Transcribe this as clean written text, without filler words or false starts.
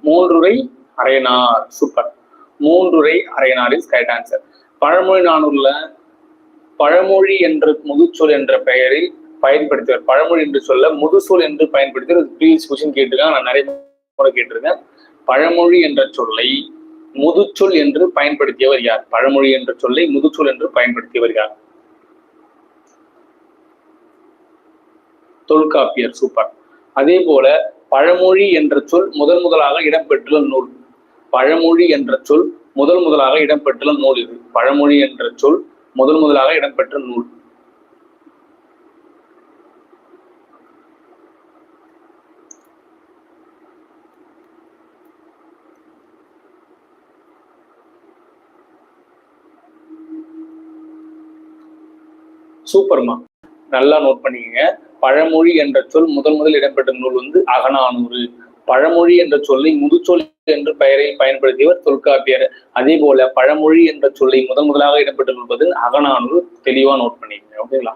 மூன்றுரை Araiyanar. Super. Munrurai Araiyanar is correct answer. பழமொழி நானூறுல பழமொழி என்ற முதுச்சொல் என்ற பெயரில் பயன்படுத்தியவர். பழமொழி என்று சொல்ல முதுசொல் என்று பயன்படுத்தியவர். ப்ரீவியஸ் கொஸ்டின் கேட்டிருக்கேன், நான் நிறைய முறை கேட்டிருக்கேன். பழமொழி என்ற சொல்லை முதுச்சொல் என்று பயன்படுத்தியவர் யார்? பழமொழி என்ற சொல்லை முதுச்சொல் என்று பயன்படுத்தியவர் யார்? தொல்காப்பியர். சூப்பர். அதே போல பழமொழி என்ற சொல் முதலாக இடம்பெற்றுள்ள நூல். பழமொழி என்ற சொல் முதலாக இடம்பெற்றுள்ள நூல் இது. பழமொழி என்ற சொல் முதலாக இடம்பெற்ற நூல். சூப்பர்மா, நல்லா நோட் பண்ணிக்கங்க. பழமொழி என்ற சொல் முதல் இடம்பெற்ற நூல் வந்து அகநானூறு. பழமொழி என்ற சொல்லை முதுச்சொல் என்ற பெயரை பயன்படுத்தியவர் தொல்காப்பியர். அதே போல பழமொழி என்ற சொல்லை முதலாக இடம்பெற்ற நூல் அகநானூறு. தெளிவா நோட் பண்ணிக்கங்க. ஓகேங்களா?